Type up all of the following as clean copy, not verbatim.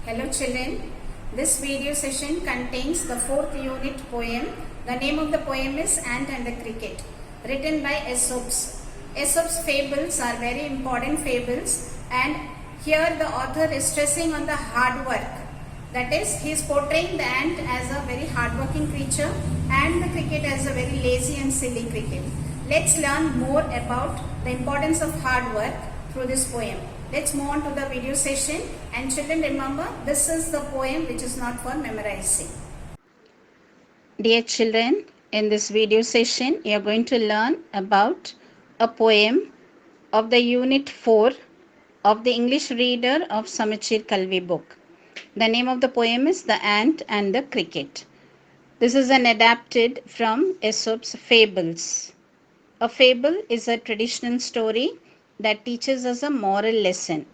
Hello children, this video session contains the 4th unit poem. The name of the poem is Ant and the Cricket, written by Aesop's. Aesop's fables are very important fables, and here the author is stressing on the hard work. That is, he is portraying the ant as a very hardworking creature and the cricket as a very lazy and silly cricket. Let's learn more about the importance of hard work through this poem. Let's move on to the video session, and children, remember, this is the poem which is not for memorizing. Dear children, in this video session you are going to learn about a poem of the unit 4 of the English reader of Samachir Kalvi book. The name of the poem is The Ant and the Cricket. This is an adapted from Aesop's Fables. A fable is a traditional story that teaches us a moral lesson.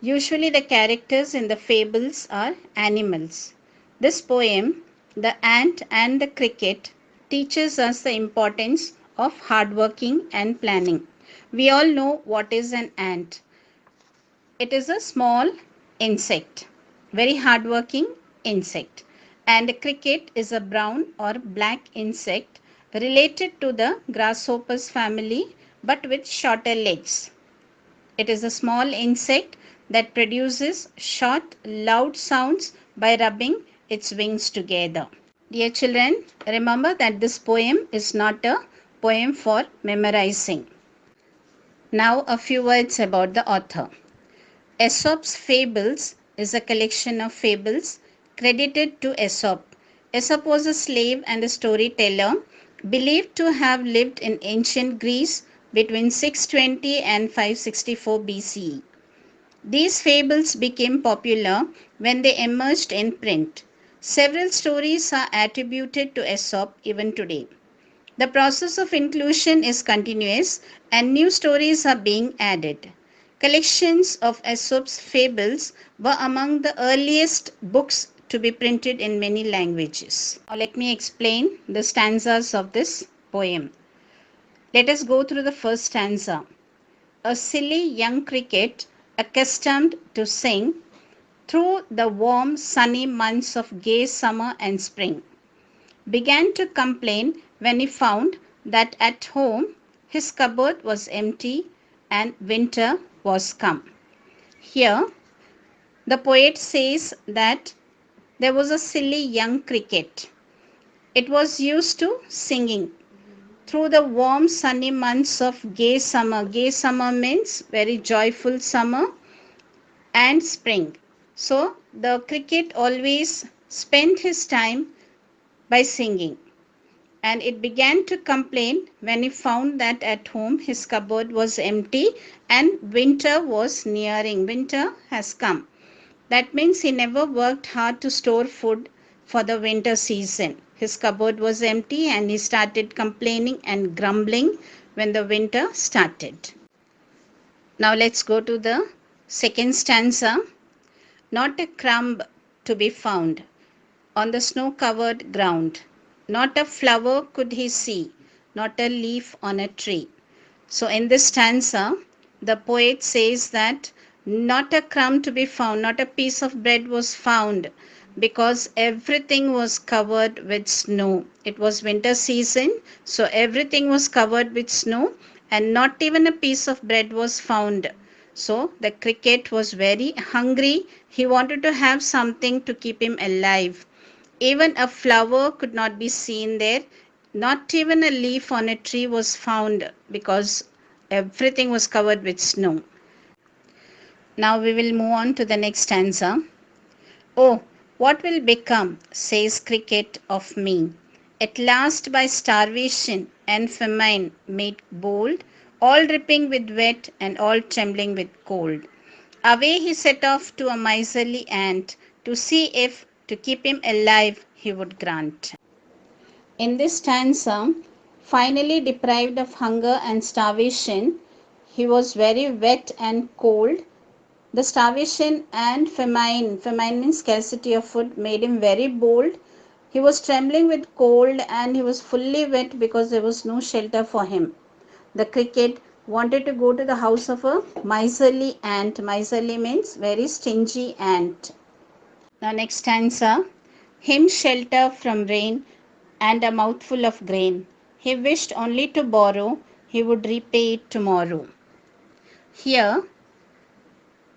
Usually the characters in the fables are animals. This poem, The Ant and the Cricket, teaches us the importance of hardworking and planning. We all know what is an ant. It is a small insect, very hardworking insect. And a cricket is a brown or black insect related to the grasshopper's family but with shorter legs. It is a small insect that produces short, loud sounds by rubbing its wings together. Dear children, remember that this poem is not a poem for memorizing. Now a few words about the author. Aesop's Fables is a collection of fables credited to Aesop. Aesop was a slave and a storyteller believed to have lived in ancient Greece between 620 and 564 BCE. These fables became popular when they emerged in print. Several stories are attributed to Aesop even today. The process of inclusion is continuous and new stories are being added. Collections of Aesop's fables were among the earliest books to be printed in many languages. Now let me explain the stanzas of this poem. Let us go through the first stanza. A silly young cricket, accustomed to sing through the warm, sunny months of gay summer and spring, began to complain when he found that at home his cupboard was empty and winter was come. Here, the poet says that there was a silly young cricket. It was used to singing through the warm sunny months of gay summer. Gay summer means very joyful summer and spring. So the cricket always spent his time by singing, and it began to complain when he found that at home his cupboard was empty and winter was nearing. Winter has come. That means he never worked hard to store food for the winter season. His cupboard was empty and he started complaining and grumbling when the winter started. Now let's go to the second stanza. Not a crumb to be found on the snow-covered ground. Not a flower could he see, not a leaf on a tree. So in this stanza, the poet says that not a crumb to be found, not a piece of bread was found, because everything was covered with snow. It was winter season, so everything was covered with snow and not even a piece of bread was found. So the cricket was very hungry. He wanted to have something to keep him alive. Even a flower could not be seen there. Not even a leaf on a tree was found because everything was covered with snow. Now we will move on to the next stanza. Oh, what will become, says cricket, of me? At last by starvation and famine made bold, all dripping with wet and all trembling with cold. Away he set off to a miserly ant to see if, to keep him alive, he would grant. In this stanza, finally deprived of hunger and starvation, he was very wet and cold. The starvation and famine means scarcity of food, made him very bold. He was trembling with cold and he was fully wet because there was no shelter for him. The cricket wanted to go to the house of a miserly ant. Miserly means very stingy ant. Now next stanza. Him shelter from rain and a mouthful of grain. He wished only to borrow, he would repay it tomorrow. Here,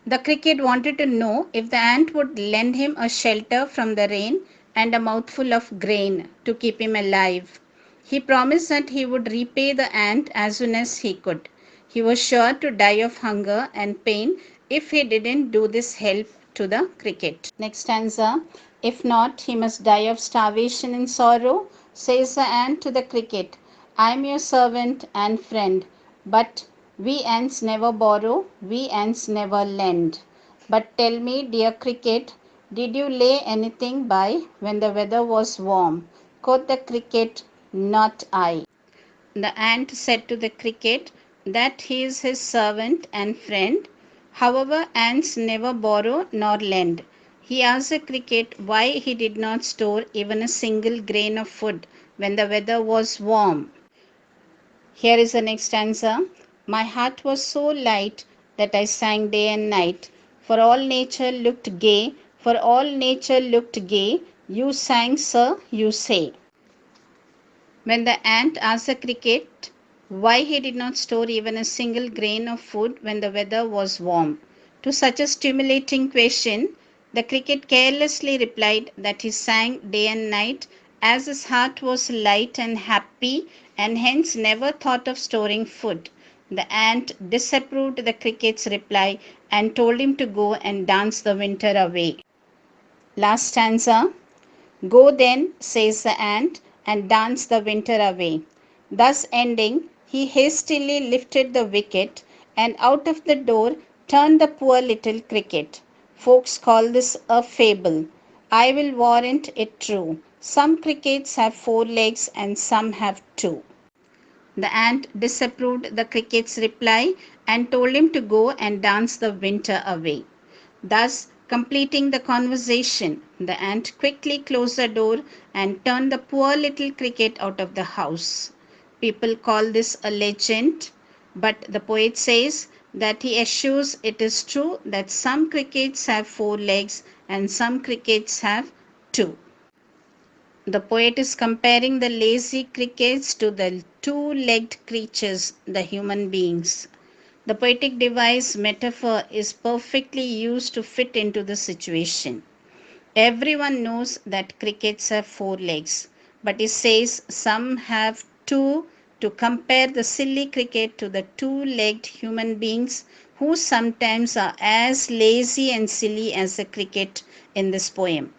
the cricket wanted to know if the ant would lend him a shelter from the rain and a mouthful of grain to keep him alive. He promised that he would repay the ant as soon as he could. He was sure to die of hunger and pain if he didn't do this help to the cricket. Next stanza. If not, he must die of starvation and sorrow, says the ant to the cricket. I am your servant and friend, but we ants never borrow, we ants never lend. But tell me, dear cricket, did you lay anything by when the weather was warm? Quoth the cricket, not I. The ant said to the cricket that he is his servant and friend. However, ants never borrow nor lend. He asked the cricket why he did not store even a single grain of food when the weather was warm. Here is the next stanza. My heart was so light that I sang day and night. For all nature looked gay, for all nature looked gay. You sang, sir, you say. When the ant asked the cricket why he did not store even a single grain of food when the weather was warm, to such a stimulating question, the cricket carelessly replied that he sang day and night as his heart was light and happy and hence never thought of storing food. The ant disapproved the cricket's reply and told him to go and dance the winter away. Last stanza. Go then, says the ant, and dance the winter away. Thus ending, he hastily lifted the wicket and out of the door turned the poor little cricket. Folks call this a fable. I will warrant it true. Some crickets have 4 legs and some have 2. The ant disapproved the cricket's reply and told him to go and dance the winter away. Thus, completing the conversation, the ant quickly closed the door and turned the poor little cricket out of the house. People call this a legend, but the poet says that he assures it is true that some crickets have 4 legs and some crickets have 2. The poet is comparing the lazy crickets to the 2-legged creatures, the human beings. The poetic device metaphor is perfectly used to fit into the situation. Everyone knows that crickets have 4 legs, but he says some have 2 to compare the silly cricket to the 2-legged human beings who sometimes are as lazy and silly as the cricket in this poem.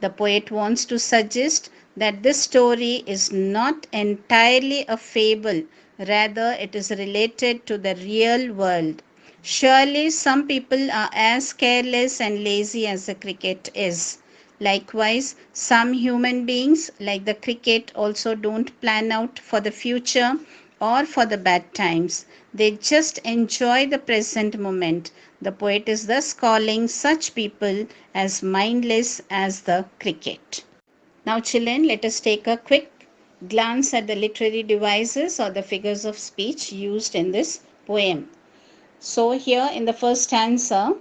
The poet wants to suggest that this story is not entirely a fable, rather, it is related to the real world. Surely, some people are as careless and lazy as the cricket is. Likewise, some human beings, like the cricket, also don't plan out for the future or for the bad times. They just enjoy the present moment. The poet is thus calling such people as mindless as the cricket. Now, children, let us take a quick glance at the literary devices or the figures of speech used in this poem. So, here in the first stanza,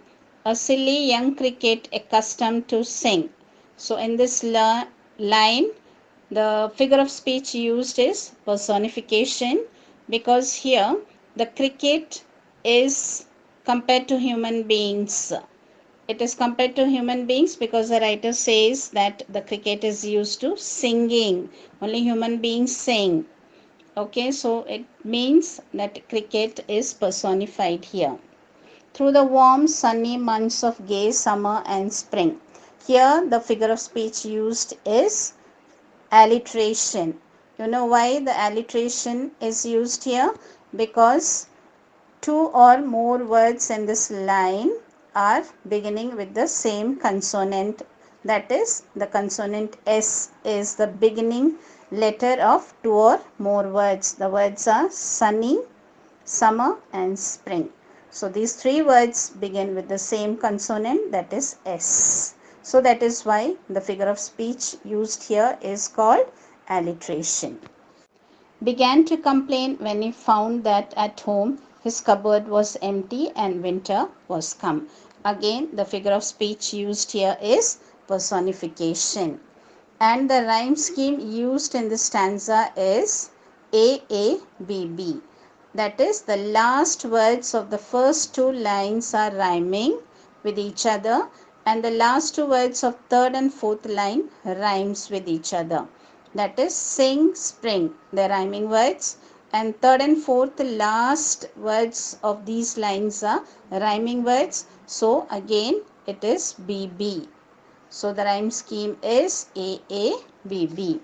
a silly young cricket accustomed to sing. So, in this line, the figure of speech used is personification because here the cricket is compared to human beings. It is compared to human beings because the writer says that the cricket is used to singing. Only human beings sing. Okay, so it means that cricket is personified here. Through the warm, sunny months of gay summer and spring. Here, the figure of speech used is alliteration. You know why the alliteration is used here? Because 2 or more words in this line are beginning with the same consonant. That is, the consonant S is the beginning letter of 2 or more words. The words are sunny, summer and spring. So these 3 words begin with the same consonant, that is S. So that is why the figure of speech used here is called alliteration. Began to complain when he found that at home his cupboard was empty and winter was come. Again, the figure of speech used here is personification. And the rhyme scheme used in this stanza is AABB. That is, the last words of the first two lines are rhyming with each other, and the last two words of third and fourth line rhymes with each other. That is, sing, spring, the rhyming words, and third and fourth last words of these lines are rhyming words. So again it is BB. So the rhyme scheme is AABB.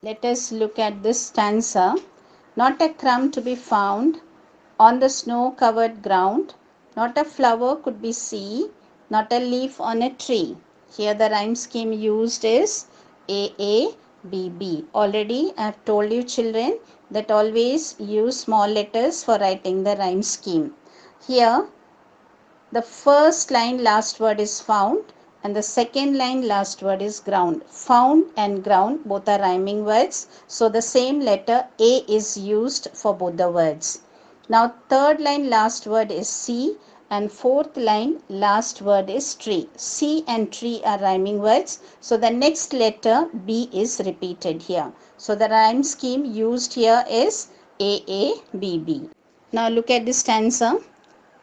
Let us look at this stanza. Not a crumb to be found on the snow-covered ground, not a flower could be seen, not a leaf on a tree. Here the rhyme scheme used is AABB. Already I have told you children that always use small letters for writing the rhyme scheme. Here the first line last word is found and the second line last word is ground. Found and ground both are rhyming words. So the same letter A is used for both the words. Now third line last word is C and fourth line last word is tree. C and tree are rhyming words. So the next letter B is repeated here. So the rhyme scheme used here is AABB. Now look at this stanza.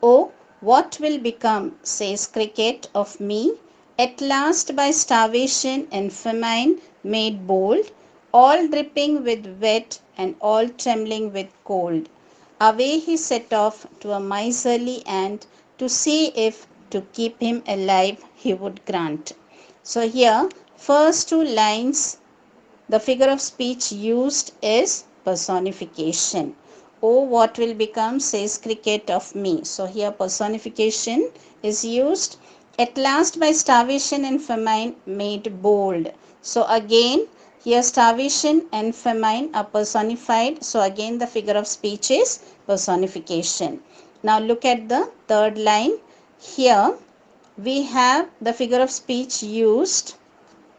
Oh, what will become, says cricket, of me, at last by starvation and famine made bold, all dripping with wet and all trembling with cold. Away he set off to a miserly ant to see if to keep him alive he would grant. So here, first two lines, the figure of speech used is personification. Oh, what will become, says cricket, of me. So here personification is used. At last by starvation and famine made bold. So again here starvation and famine are personified. So again the figure of speech is personification. Now look at the third line. Here we have the figure of speech used,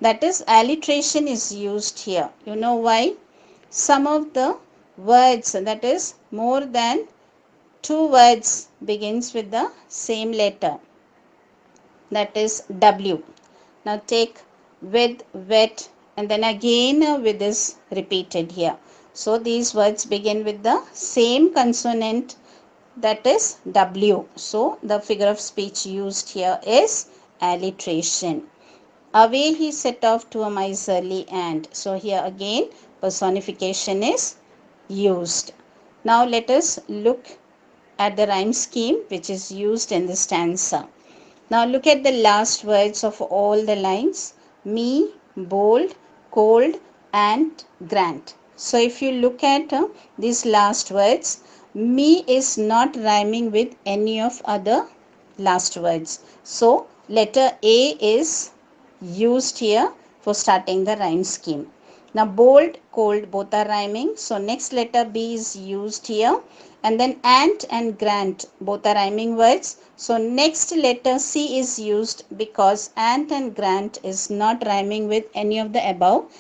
that is alliteration is used here. You know why? Some of the words, that is more than two words, begins with the same letter, that is W. Now take with, wet, and then again with is repeated here. So these words begin with the same consonant, that is W. So the figure of speech used here is alliteration. Away he set off to a miserly ant. So here again personification is used. Now let us look at the rhyme scheme which is used in the stanza. Now look at the last words of all the lines. Me, bold, cold, and grant. So if you look at these last words, me is not rhyming with any of other last words. So letter A is used here for starting the rhyme scheme. Now bold, cold both are rhyming. So next letter B is used here. And then ant and grant both are rhyming words. So next letter C is used because ant and grant is not rhyming with any of the above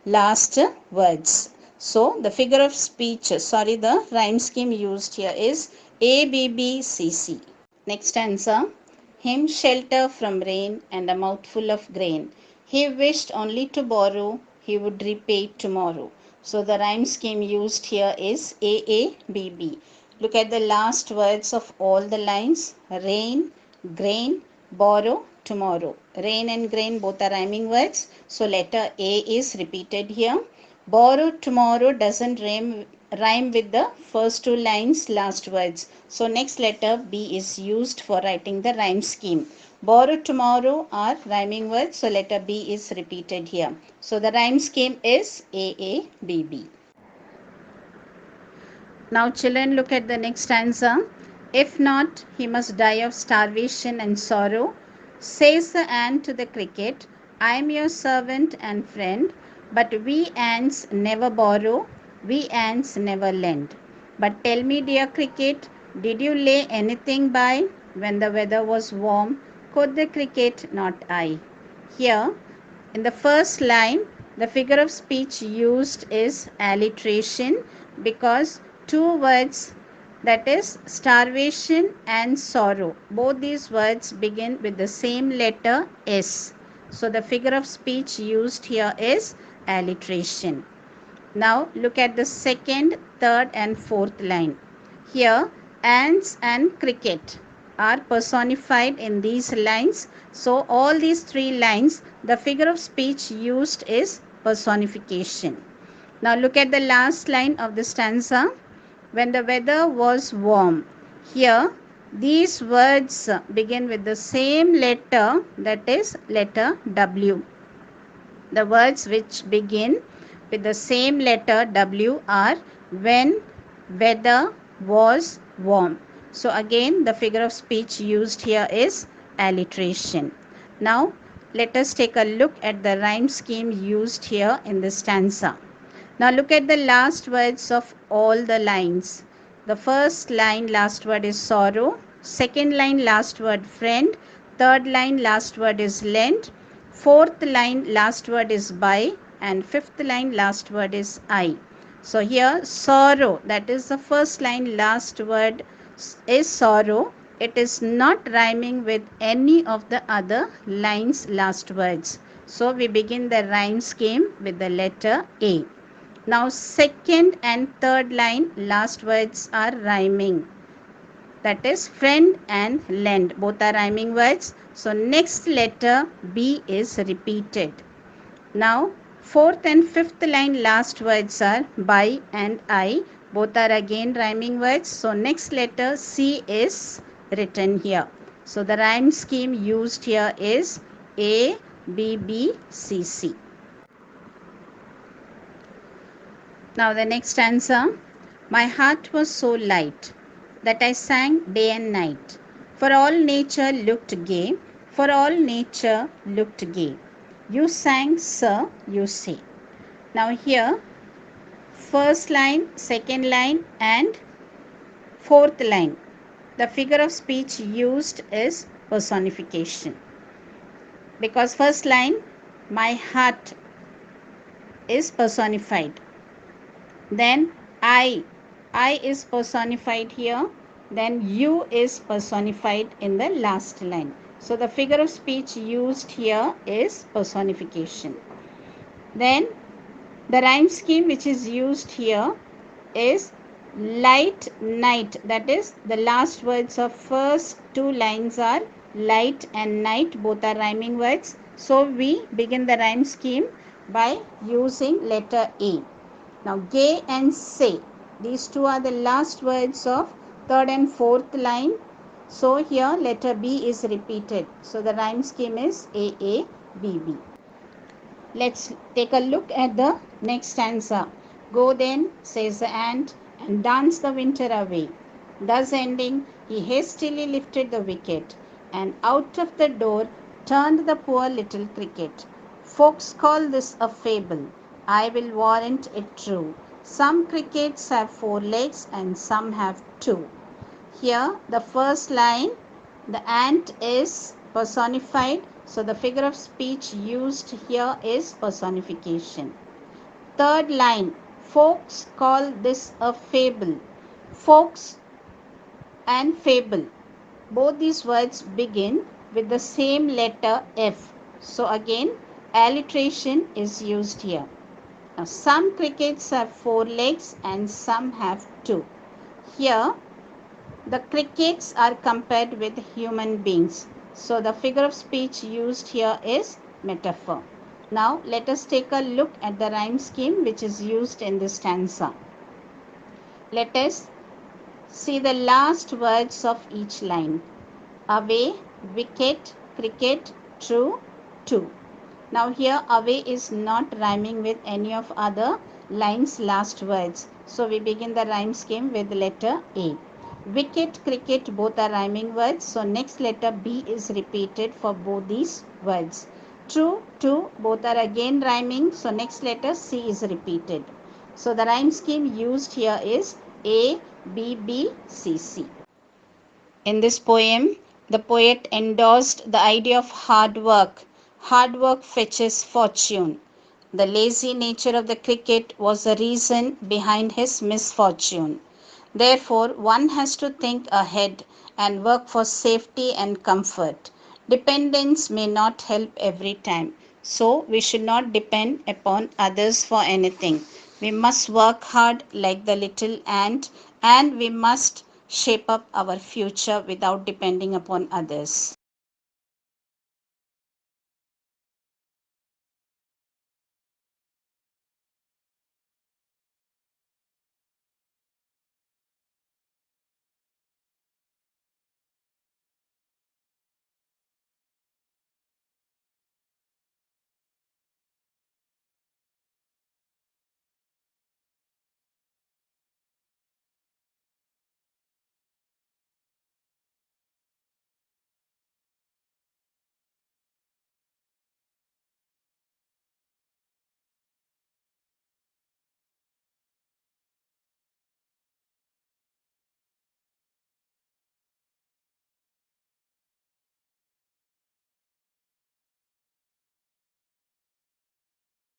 last words. So the figure of speech, the rhyme scheme used here is ABBCC. Next answer. Him shelter from rain and a mouthful of grain. He wished only to borrow, he would repay tomorrow. So the rhyme scheme used here is AABB. Look at the last words of all the lines. Rain, grain, borrow, tomorrow. Rain and grain both are rhyming words. So letter A is repeated here. Borrow tomorrow doesn't rhyme with the first two lines last words. So next letter B is used for writing the rhyme scheme. Borrow tomorrow are rhyming words. So letter B is repeated here. So the rhyme scheme is AABB. Now children, look at the next stanza. If not, he must die of starvation and sorrow. Says the ant to the cricket, I am your servant and friend, but we ants never borrow, we ants never lend. But tell me, dear cricket, did you lay anything by when the weather was warm? Quoth the cricket, not I. Here, in the first line, the figure of speech used is alliteration because two words, that is starvation and sorrow, both these words begin with the same letter S. So the figure of speech used here is alliteration. Now look at the second, third and fourth line. Here ants and cricket are personified in these lines. So all these three lines, the figure of speech used is personification. Now look at the last line of the stanza. When the weather was warm. Here these words begin with the same letter, that is letter W. The words which begin with the same letter W are when, weather, was, warm. So again the figure of speech used here is alliteration. Now let us take a look at the rhyme scheme used here in the stanza. Now look at the last words of all the lines. The first line last word is sorrow, second line last word friend, third line last word is lend, fourth line last word is by, and fifth line last word is I. So here sorrow, that is the first line last word is sorrow. It is not rhyming with any of the other lines last words. So we begin the rhyme scheme with the letter A. Now second and third line last words are rhyming. That is friend and lend. Both are rhyming words. So next letter B is repeated. Now fourth and fifth line last words are by and I. Both are again rhyming words. So next letter C is written here. So the rhyme scheme used here is A, B, B, C, C. Now the next answer. My heart was so light that I sang day and night. For all nature looked gay, for all nature looked gay. You sang, sir, you say. Now here, first line, second line and fourth line. The figure of speech used is personification. Because first line, my heart is personified. Then I is personified here. Then you is personified in the last line. So the figure of speech used here is personification. Then the rhyme scheme which is used here is light, night. That is the last words of first two lines are light and night. Both are rhyming words. So we begin the rhyme scheme by using letter A. Now gay and say, these two are the last words of third and fourth line. So here letter B is repeated. So the rhyme scheme is A, B, B. Let's take a look at the next stanza. Go then, says the ant, and dance the winter away. Thus ending, he hastily lifted the wicket, and out of the door turned the poor little cricket. Folks call this a fable. I will warrant it true. Some crickets have 4 legs and some have 2. Here the first line, the ant is personified. So the figure of speech used here is personification. Third line, folks call this a fable. Folks and fable, both these words begin with the same letter F. So again alliteration is used here. Now some crickets have 4 legs and some have 2. Here the crickets are compared with human beings. So the figure of speech used here is metaphor. Now let us take a look at the rhyme scheme which is used in this stanza. Let us see the last words of each line. Away, wicket, cricket, true, two. Now here away is not rhyming with any of other lines last words. So we begin the rhyme scheme with letter A. Wicket, cricket, both are rhyming words. So next letter B is repeated for both these words. True, two, both are again rhyming. So next letter C is repeated. So the rhyme scheme used here is A, B, B, C, C. In this poem, the poet endorsed the idea of hard work. Hard work fetches fortune. The lazy nature of the cricket was the reason behind his misfortune. Therefore, one has to think ahead and work for safety and comfort. Dependence may not help every time. So, we should not depend upon others for anything. We must work hard like the little ant, and we must shape up our future without depending upon others.